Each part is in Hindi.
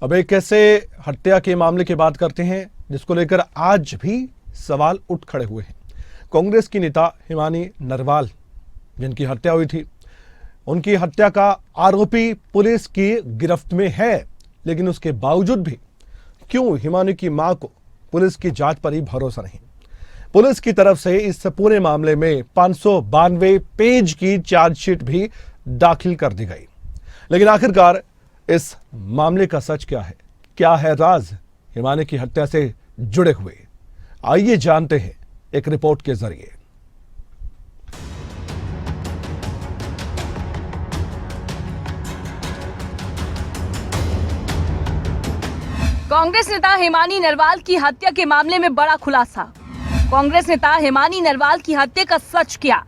अब एक ऐसे हत्या के मामले की बात करते हैं जिसको लेकर आज भी सवाल उठ खड़े हुए हैं। कांग्रेस की नेता हिमानी नरवाल जिनकी हत्या हुई थी, उनकी हत्या का आरोपी पुलिस की गिरफ्त में है, लेकिन उसके बावजूद भी क्यों हिमानी की मां को पुलिस की जांच पर ही भरोसा नहीं। पुलिस की तरफ से इस पूरे मामले में 592 पेज की चार्जशीट भी दाखिल कर दी गई, लेकिन आखिरकार इस मामले का सच क्या है? क्या है राज हिमानी की हत्या से जुड़े हुए? आइए जानते हैं एक रिपोर्ट के जरिए। कांग्रेस नेता हिमानी नरवाल की हत्या के मामले में बड़ा खुलासा। कांग्रेस नेता हिमानी नरवाल की हत्या का सच क्या?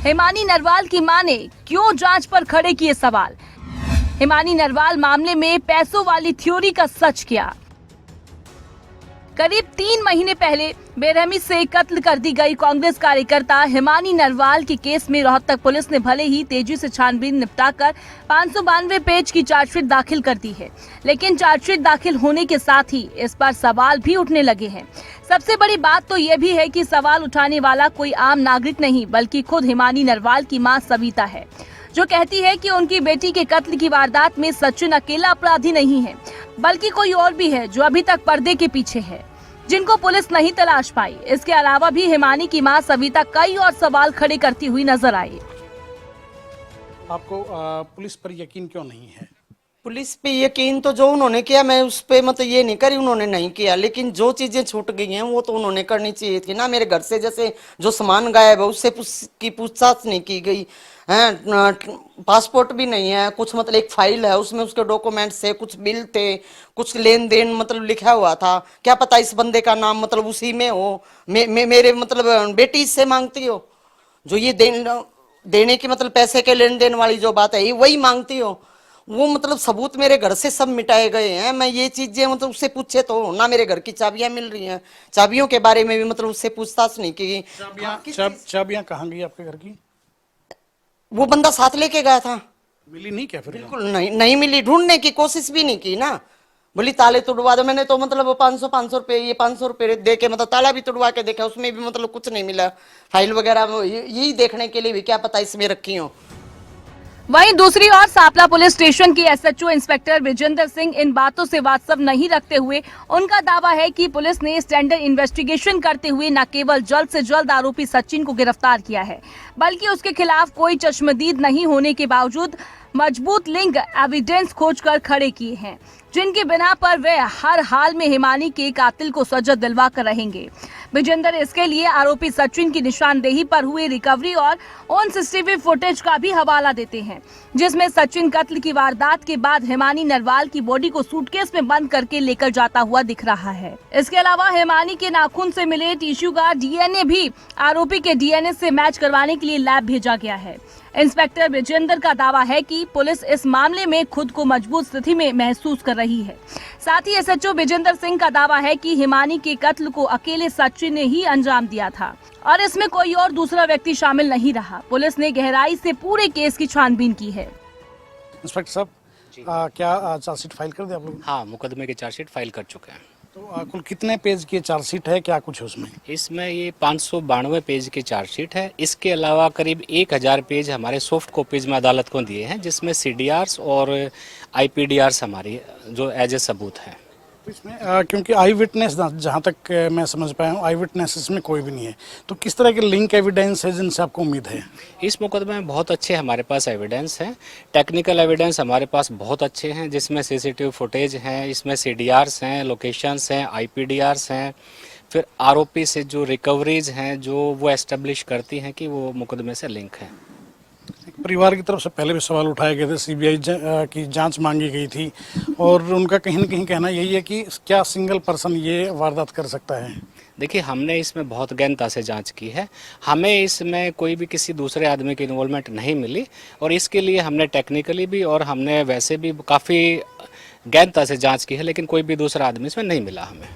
हिमानी नरवाल की मां ने क्यों जांच पर खड़े किए सवाल? हिमानी नरवाल मामले में पैसों वाली थ्योरी का सच क्या? करीब 3 महीने पहले बेरहमी से कत्ल कर दी गई कांग्रेस कार्यकर्ता हिमानी नरवाल के केस में रोहतक पुलिस ने भले ही तेजी से छानबीन निपटाकर 592 पेज की चार्जशीट दाखिल कर दी है, लेकिन चार्जशीट दाखिल होने के साथ ही इस पर सवाल भी उठने लगे हैं। सबसे बड़ी बात तो ये भी है कि सवाल उठाने वाला कोई आम नागरिक नहीं, बल्कि खुद हिमानी नरवाल की मां सविता है, जो कहती है कि उनकी बेटी के कत्ल की वारदात में सचिन अकेला अपराधी नहीं है, बल्कि कोई और भी है जो अभी तक पर्दे के पीछे है, जिनको पुलिस नहीं तलाश पाई। इसके अलावा भी हिमानी की मां सविता कई और सवाल खड़े करती हुई नजर आई। आपको पुलिस पर यकीन क्यों नहीं है? पुलिस पे यकीन तो जो उन्होंने किया, मैं उस पे मतलब ये नहीं करी उन्होंने नहीं किया, लेकिन जो चीजें छूट गई हैं वो तो उन्होंने करनी चाहिए थी ना। मेरे घर से जैसे जो सामान गायब है उससे की पूछताछ नहीं की गई है, पासपोर्ट भी नहीं है, कुछ मतलब एक फाइल है उसमें उसके डॉक्यूमेंट्स थे, कुछ बिल थे, कुछ लेन देन मतलब लिखा हुआ था, क्या पता इस बंदे का नाम मतलब उसी में हो। मेरे मतलब बेटी इससे मांगती हो, जो ये देने की मतलब पैसे के लेन देन वाली जो बात है ये वही मांगती हो, वो मतलब सबूत मेरे घर से सब मिटाए गए हैं। मैं ये चीजें मतलब उससे पूछे तो ना, मेरे घर की चाबियां मिल रही हैं, चाबियों के बारे में भी मतलब उससे पूछताछ नहीं की। चाबियां कहाँ गई आपके घर की? वो बंदा साथ लेके गया था। मिली नहीं क्या फिर? बिल्कुल नहीं मिली, ढूंढने की कोशिश भी नहीं की ना। बोली ताले तोड़वा दो, मैंने तो मतलब 500 रुपए, ये 500 रुपए दे के मतलब ताला भी तोड़वा के देखा, उसमें भी मतलब कुछ नहीं मिला। फाइल वगैरह यही देखने के लिए भी क्या पता इसमें रखी हो। वहीं दूसरी ओर सांपला पुलिस स्टेशन की एसएचओ इंस्पेक्टर विजेंद्र सिंह इन बातों से वास्तव नहीं रखते हुए उनका दावा है कि पुलिस ने स्टैंडर्ड इन्वेस्टिगेशन करते हुए न केवल जल्द से जल्द आरोपी सचिन को गिरफ्तार किया है, बल्कि उसके खिलाफ कोई चश्मदीद नहीं होने के बावजूद मजबूत लिंक एविडेंस खोजकर खड़े किए हैं, जिनके बिना पर वे हर हाल में हिमानी के कातिल को सजा दिलवा कर रहेंगे। विजेंद्र इसके लिए आरोपी सचिन की निशानदेही पर हुई रिकवरी और उन सीसीटीवी फुटेज का भी हवाला देते हैं, जिसमें सचिन कत्ल की वारदात के बाद हिमानी नरवाल की बॉडी को सूटकेस में बंद करके लेकर जाता हुआ दिख रहा है। इसके अलावा हिमानी के नाखून से मिले टिश्यू का डीएनए भी आरोपी के डीएनए से मैच करवाने के लिए लैब भेजा गया है। इंस्पेक्टर विजेंद्र का दावा है कि पुलिस इस मामले में खुद को मजबूत स्थिति में महसूस कर रही है। साथ ही एसएचओ विजेंद्र सिंह का दावा है कि हिमानी के कत्ल को अकेले सचिन ने ही अंजाम दिया था और इसमें कोई और दूसरा व्यक्ति शामिल नहीं रहा। पुलिस ने गहराई से पूरे केस की छानबीन की है। इंस्पेक्टर साहब, क्या चार्जशीट फाइल कर दिया आप लोग? हाँ, मुकदमे की चार्जशीट फाइल कर चुके हैं। तो कुल कितने पेज की चार्जशीट है, क्या कुछ है उसमें? इसमें ये 592 पेज की चार्जशीट है। इसके अलावा करीब 1000 पेज हमारे सॉफ्ट कॉपीज में अदालत को दिए हैं, जिसमें सीडीआर्स और आईपीडीआर्स हमारी जो एज ए सबूत है। तो इसमें क्योंकि आई विटनेस, जहाँ तक मैं समझ पाया हूँ, आई विटनेस इसमें कोई भी नहीं है, तो किस तरह के लिंक एविडेंस है जिनसे आपको उम्मीद है? इस मुकदमे में बहुत अच्छे हमारे पास एविडेंस हैं, टेक्निकल एविडेंस हमारे पास बहुत अच्छे हैं, जिसमें सीसीटीवी फुटेज हैं, इसमें सीडीआर्स हैं, लोकेशंस हैं, आईपीडीआर्स हैं, फिर आरोपी से जो रिकवरीज हैं जो वो एस्टेब्लिश करती हैं कि वो मुकदमे से लिंक है। परिवार की तरफ से पहले भी सवाल उठाए गए थे, सीबीआई की जांच मांगी गई थी और उनका कहीं न कहीं कहना यही है कि क्या सिंगल पर्सन ये वारदात कर सकता है? देखिए, हमने इसमें बहुत गहनता से जांच की है, हमें इसमें कोई भी किसी दूसरे आदमी की इन्वॉल्वमेंट नहीं मिली और इसके लिए हमने टेक्निकली भी और हमने वैसे भी काफ़ी गहनता से जांच की है, लेकिन कोई भी दूसरा आदमी इसमें नहीं मिला हमें।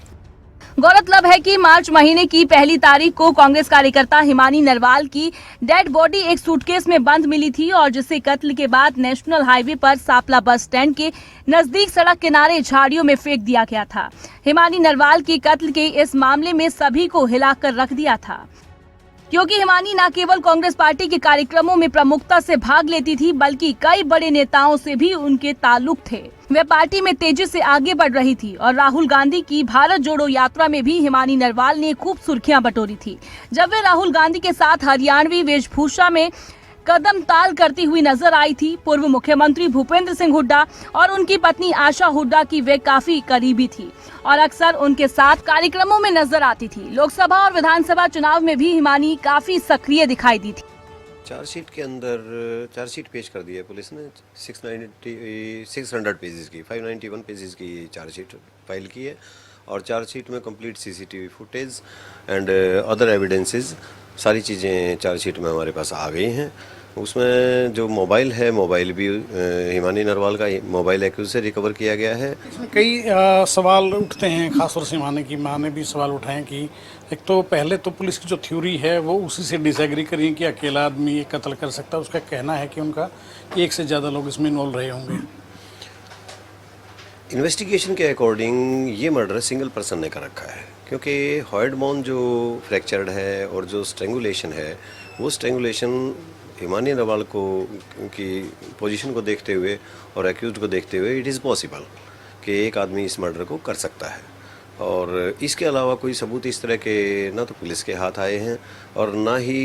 गौरतलब है कि मार्च महीने की 1 तारीख को कांग्रेस कार्यकर्ता हिमानी नरवाल की डेड बॉडी एक सूटकेस में बंद मिली थी और जिसे कत्ल के बाद नेशनल हाईवे पर सापला बस स्टैंड के नजदीक सड़क किनारे झाड़ियों में फेंक दिया गया था। हिमानी नरवाल की कत्ल के इस मामले में सभी को हिलाकर रख दिया था, क्योंकि हिमानी न केवल कांग्रेस पार्टी के कार्यक्रमों में प्रमुखता से भाग लेती थी बल्कि कई बड़े नेताओं से भी उनके ताल्लुक थे। वे पार्टी में तेजी से आगे बढ़ रही थी और राहुल गांधी की भारत जोड़ो यात्रा में भी हिमानी नरवाल ने खूब सुर्खियां बटोरी थी। जब वे राहुल गांधी के साथ हरियाणवी वेशभूषा में कदम ताल करती हुई नजर आई थी। पूर्व मुख्यमंत्री भूपेंद्र सिंह हुड्डा और उनकी पत्नी आशा हुड्डा की वे काफी करीबी थी और अक्सर उनके साथ कार्यक्रमों में नजर आती थी। लोकसभा और विधानसभा चुनाव में भी हिमानी काफी सक्रिय दिखाई दी थी। चार्जशीट के अंदर चार्जशीट पेश कर दी है पुलिस ने 600 पेजेस की 591 पेजेस की चार्जशीट फाइल की है और चार्जशीट में complete CCTV footage and other evidences सारी चीज़ें चार्जशीट में हमारे पास आ गई हैं। उसमें जो मोबाइल है, मोबाइल भी हिमानी नरवाल का मोबाइल एक्यूज से रिकवर किया गया है। इसमें कई सवाल उठते हैं, खासतौर से हिमानी की माँ ने भी सवाल उठाए कि एक तो पहले तो पुलिस की जो थ्योरी है वो उसी से डिसएग्री करी है कि अकेला आदमी ये कत्ल कर सकता है। उसका कहना है कि उनका एक से ज़्यादा लोग इसमें इन्वॉल्व रहे होंगे। इन्वेस्टिगेशन के अकॉर्डिंग ये मर्डर सिंगल पर्सन ने कर रखा है, क्योंकि हॉर्ड बोन जो फ्रैक्चर्ड है और जो स्ट्रेंगुलेशन है वो स्ट्रेंगुलेशन हिमानी नरवाल को की पोजीशन को देखते हुए और एक्यूज्ड को देखते हुए इट इज़ पॉसिबल कि एक आदमी इस मर्डर को कर सकता है। और इसके अलावा कोई सबूत इस तरह के ना तो पुलिस के हाथ आए हैं और ना ही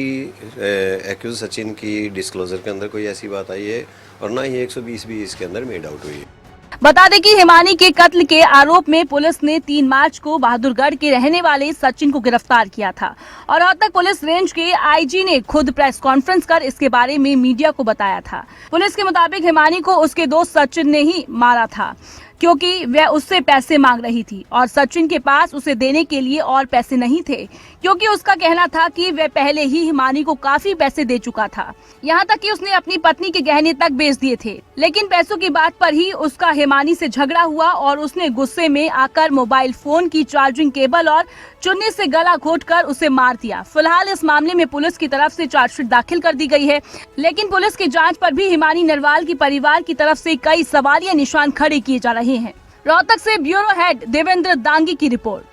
एक्यूज सचिन की डिस्क्लोजर के अंदर कोई ऐसी बात आई है और ना ही 120 भी इसके अंदर मेड आउट हुई है। बता दें कि हिमानी के कत्ल के आरोप में पुलिस ने 3 मार्च को बहादुरगढ़ के रहने वाले सचिन को गिरफ्तार किया था और रोहतक पुलिस रेंज के आईजी ने खुद प्रेस कॉन्फ्रेंस कर इसके बारे में मीडिया को बताया था। पुलिस के मुताबिक हिमानी को उसके दोस्त सचिन ने ही मारा था, क्योंकि वह उससे पैसे मांग रही थी और सचिन के पास उसे देने के लिए और पैसे नहीं थे, क्योंकि उसका कहना था कि वह पहले ही हिमानी को काफी पैसे दे चुका था, यहाँ तक कि उसने अपनी पत्नी के गहने तक बेच दिए थे। लेकिन पैसों की बात पर ही उसका हिमानी से झगड़ा हुआ और उसने गुस्से में आकर मोबाइल फोन की चार्जिंग केबल और चुन्नी से गला घोंटकर उसे मार दिया। फिलहाल इस मामले में पुलिस की तरफ से चार्जशीट दाखिल कर दी गई है, लेकिन पुलिस की जांच पर भी हिमानी नरवाल की परिवार की तरफ से कई सवालिया निशान खड़े किए जा रहे हैं। रोहतक से ब्यूरो हेड देवेंद्र दांगी की रिपोर्ट।